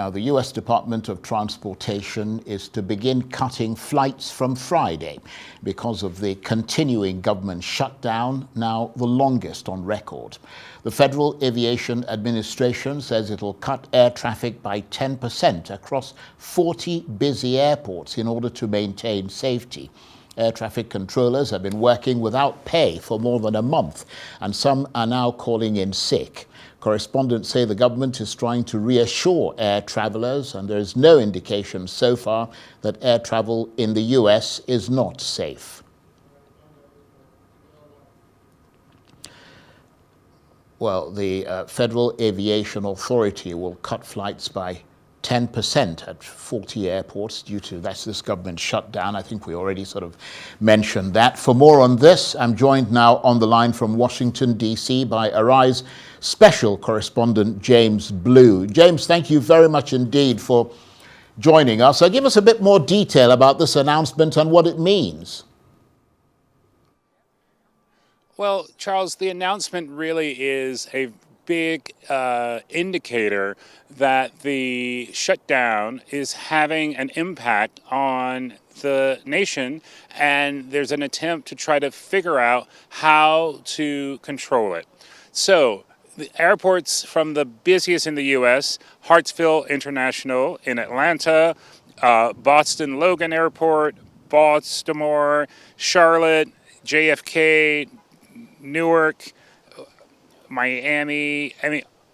Now, the U.S. Department of Transportation is to begin cutting flights from Friday because of the continuing government shutdown, now the longest on record. The Federal Aviation Administration says it'll cut air traffic by 10% across 40 busy airports in order to maintain safety. Air traffic controllers have been working without pay for more than a month, and some are now calling in sick. Correspondents say the government is trying to reassure air travelers, and there is no indication so far that air travel in the US is not safe. Well, the Federal Aviation Authority will cut flights by 10% at 40 airports due to this government shutdown. I think we already sort of mentioned that. For more on this, I'm joined now on the line from Washington, D.C. by Arise special correspondent James Blue. James, thank you very much indeed for joining us. So give us a bit more detail about this announcement and what it means. Well, Charles, the announcement really is a big indicator that the shutdown is having an impact on the nation, and there's an attempt to try to figure out how to control it. So the airports from the busiest in the U.S., Hartsfield International in Atlanta, Boston Logan Airport, Baltimore, Charlotte, JFK, Newark, Miami,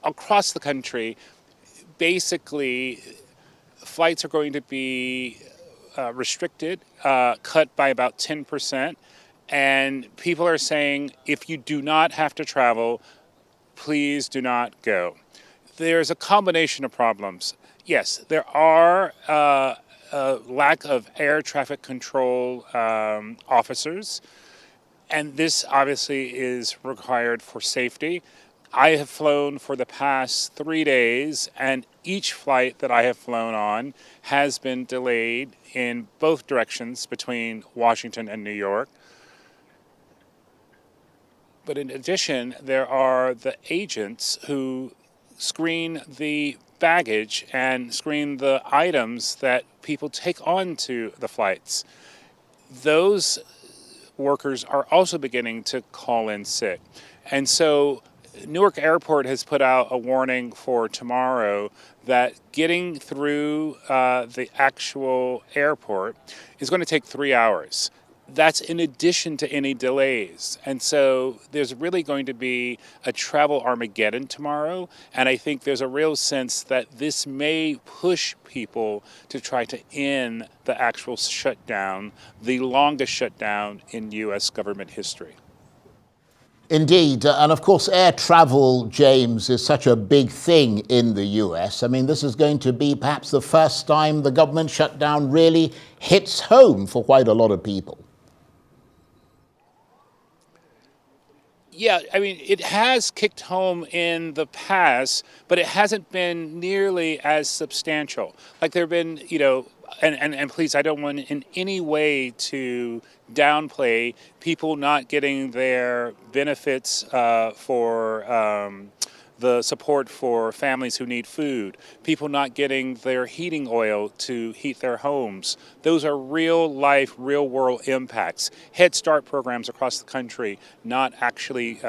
across the country, basically flights are going to be restricted, cut by about 10%. And people are saying, if you do not have to travel, please do not go. There's a combination of problems. Yes, there are a lack of air traffic control officers. And this obviously is required for safety. I have flown for the past 3 days, and each flight that I have flown on has been delayed in both directions between Washington and New York. But in addition, there are the agents who screen the baggage and screen the items that people take onto the flights. Those workers are also beginning to call in sick. And so Newark Airport has put out a warning for tomorrow that getting through the actual airport is going to take 3 hours. That's in addition to any delays. And so there's really going to be a travel Armageddon tomorrow. And I think there's a real sense that this may push people to try to end the actual shutdown, the longest shutdown in U.S. government history. Indeed. And of course, air travel, James, is such a big thing in the US. I mean, this is going to be perhaps the first time the government shutdown really hits home for quite a lot of people. Yeah, I mean, it has kicked home in the past, but it hasn't been nearly as substantial. Like there have been, and please, I don't want in any way to downplay people not getting their benefits for the support for families who need food, people not getting their heating oil to heat their homes. Those are real life, real world impacts. Head Start programs across the country not actually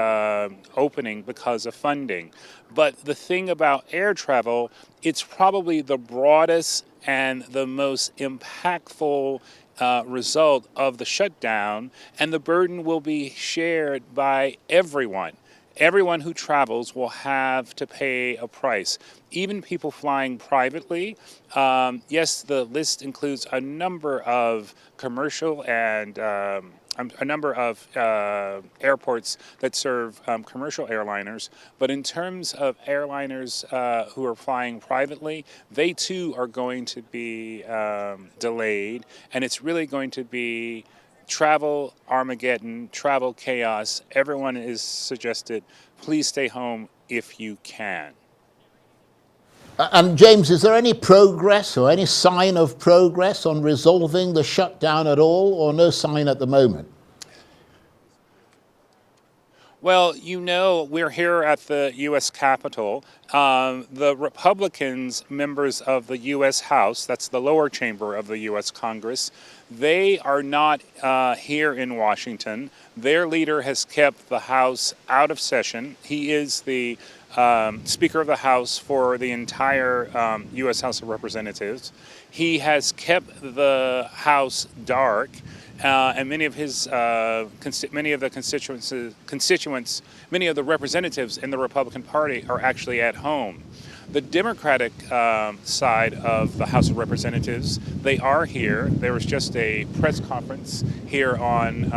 opening because of funding. But the thing about air travel, it's probably the broadest and the most impactful result of the shutdown, and the burden will be shared by everyone. Everyone who travels will have to pay a price. Even people flying privately. Yes, the list includes a number of commercial and a number of airports that serve commercial airliners. But in terms of airliners who are flying privately, they too are going to be delayed. And it's really going to be travel Armageddon, travel chaos. Everyone is suggested, please stay home if you can. And James, is there any progress or any sign of progress on resolving the shutdown at all, or no sign at the moment? Well, we're here at the U.S. Capitol. The Republicans, members of the U.S. House, that's the lower chamber of the U.S. Congress, they are not here in Washington. Their leader has kept the House out of session. He is the Speaker of the House for the entire U.S. House of Representatives. He has kept the House dark. And many of the constituents, many of the representatives in the Republican Party are actually at home. The Democratic side of the House of Representatives, they are here. There was just a press conference here on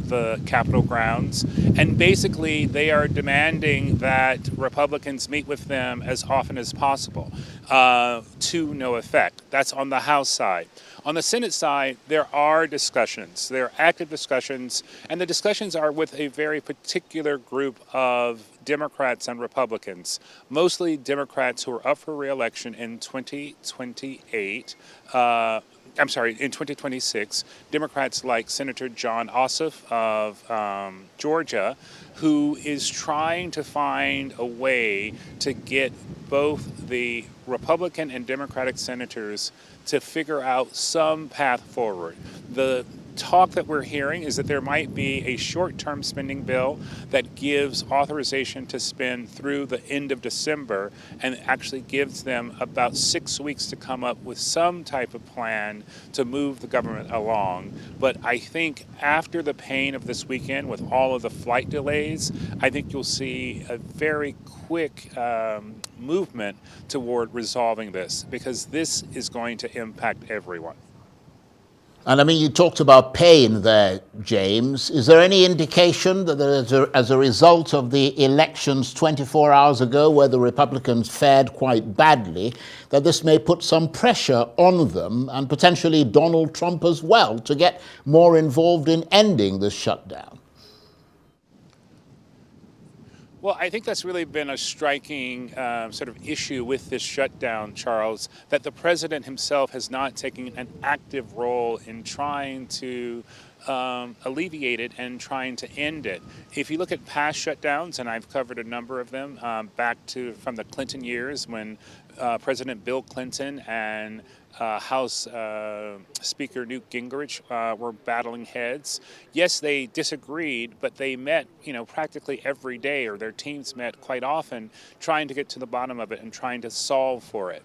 the Capitol grounds, and basically they are demanding that Republicans meet with them as often as possible, to no effect. That's on the House side. On the Senate side, there are discussions. There are active discussions, and the discussions are with a very particular group of Democrats and Republicans, mostly Democrats who are up for re-election in 2028. In 2026, Democrats like Senator John Ossoff of Georgia, who is trying to find a way to get both the Republican and Democratic senators to figure out some path forward. The talk that we're hearing is that there might be a short-term spending bill that gives authorization to spend through the end of December and actually gives them about 6 weeks to come up with some type of plan to move the government along. But I think after the pain of this weekend with all of the flight delays, I think you'll see a very quick movement toward resolving this, because this is going to impact everyone. And I mean, you talked about pain there, James. Is there any indication that as a result of the elections 24 hours ago, where the Republicans fared quite badly, that this may put some pressure on them and potentially Donald Trump as well to get more involved in ending this shutdown? Well, I think that's really been a striking sort of issue with this shutdown, Charles, that the president himself has not taken an active role in trying to alleviate it and trying to end it. If you look at past shutdowns, and I've covered a number of them from the Clinton years when President Bill Clinton and House Speaker Newt Gingrich were battling heads. Yes, they disagreed, but they met, practically every day, or their teams met quite often, trying to get to the bottom of it and trying to solve for it.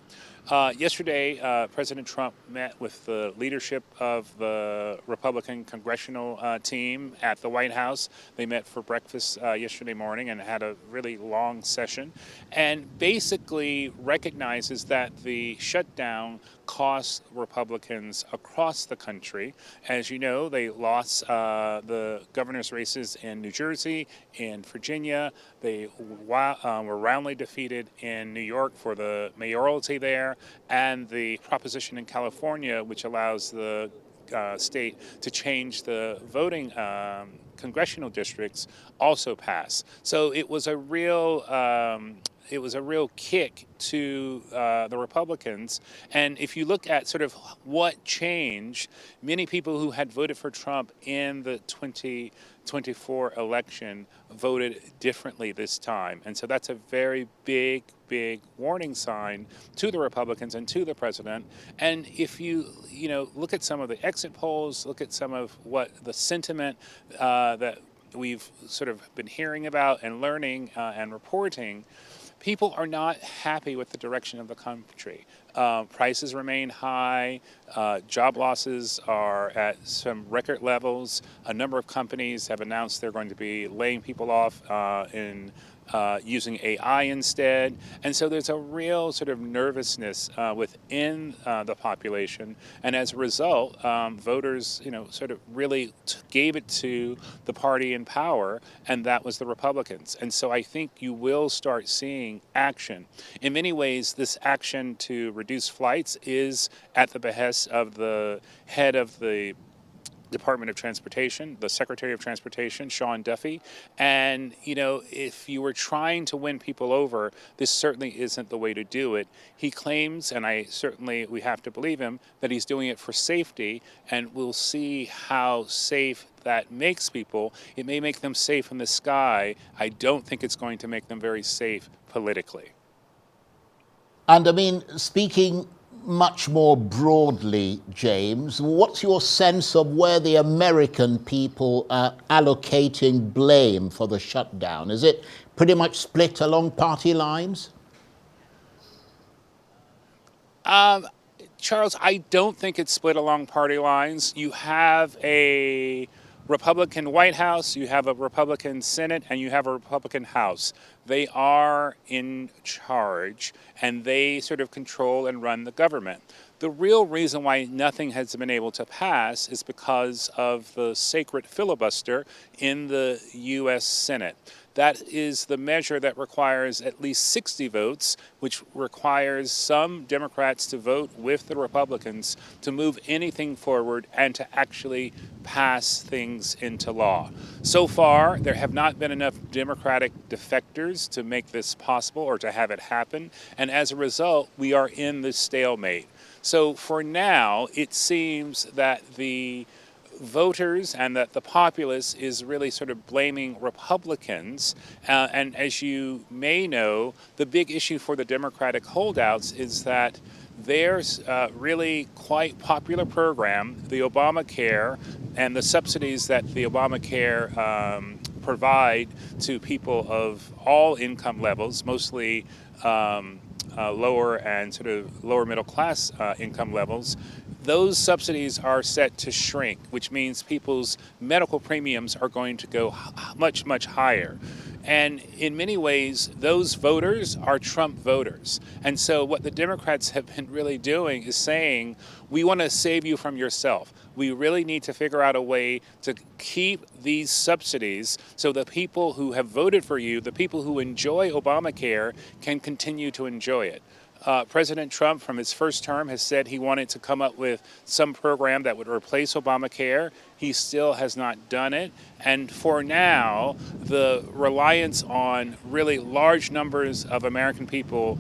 Yesterday, President Trump met with the leadership of the Republican congressional team at the White House. They met for breakfast yesterday morning and had a really long session, and basically recognizes that the shutdown costs Republicans across the country. As you know, they lost the governor's races in New Jersey, in Virginia. They were roundly defeated in New York for the mayoralty there, and the proposition in California, which allows the state to change the voting congressional districts, also passed. So it was a real kick to the Republicans. And if you look at sort of what changed, many people who had voted for Trump in the 2024 election voted differently this time. And so that's a very big warning sign to the Republicans and to the president. And if you look at some of the exit polls, look at some of what the sentiment that we've sort of been hearing about and learning and reporting, people are not happy with the direction of the country. Prices remain high. Job losses are at some record levels. A number of companies have announced they're going to be laying people off using AI instead. And so there's a real sort of nervousness within the population. And as a result, voters, sort of really gave it to the party in power, and that was the Republicans. And so I think you will start seeing action. In many ways, this action to reduce flights is at the behest of the head of the Department of Transportation, the Secretary of Transportation, Sean Duffy. And, if you were trying to win people over, this certainly isn't the way to do it. He claims, and we have to believe him, that he's doing it for safety, and we'll see how safe that makes people. It may make them safe in the sky. I don't think it's going to make them very safe politically. And I mean, speaking much more broadly, James, what's your sense of where the American people are allocating blame for the shutdown? Is it pretty much split along party lines? Charles, I don't think it's split along party lines. You have a Republican White House, you have a Republican Senate, and you have a Republican House. They are in charge, and they sort of control and run the government. The real reason why nothing has been able to pass is because of the sacred filibuster in the U.S. Senate. That is the measure that requires at least 60 votes, which requires some Democrats to vote with the Republicans to move anything forward and to actually pass things into law. So far, there have not been enough Democratic defectors to make this possible or to have it happen, and as a result, we are in this stalemate. So for now, it seems that the voters and that the populace is really sort of blaming Republicans. And as you may know, the big issue for the Democratic holdouts is that there's really quite popular program, the Obamacare, and the subsidies that the Obamacare provide to people of all income levels, mostly lower and sort of lower middle class income levels. Those subsidies are set to shrink, which means people's medical premiums are going to go much, much higher. And in many ways, those voters are Trump voters. And so what the Democrats have been really doing is saying, we want to save you from yourself. We really need to figure out a way to keep these subsidies so the people who have voted for you, the people who enjoy Obamacare, can continue to enjoy it. President Trump, from his first term, has said he wanted to come up with some program that would replace Obamacare. He still has not done it. And for now, the reliance on really large numbers of American people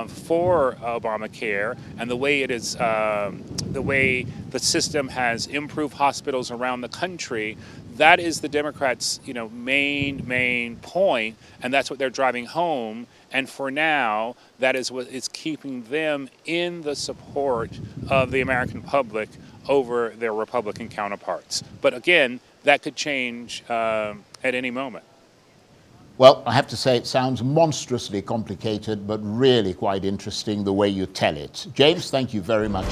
for Obamacare and the way it is, the way the system has improved hospitals around the country, that is the Democrats' main point, and that's what they're driving home. And for now, that is what is keeping them in the support of the American public over their Republican counterparts. But again, that could change at any moment. Well, I have to say it sounds monstrously complicated, but really quite interesting the way you tell it. James, thank you very much.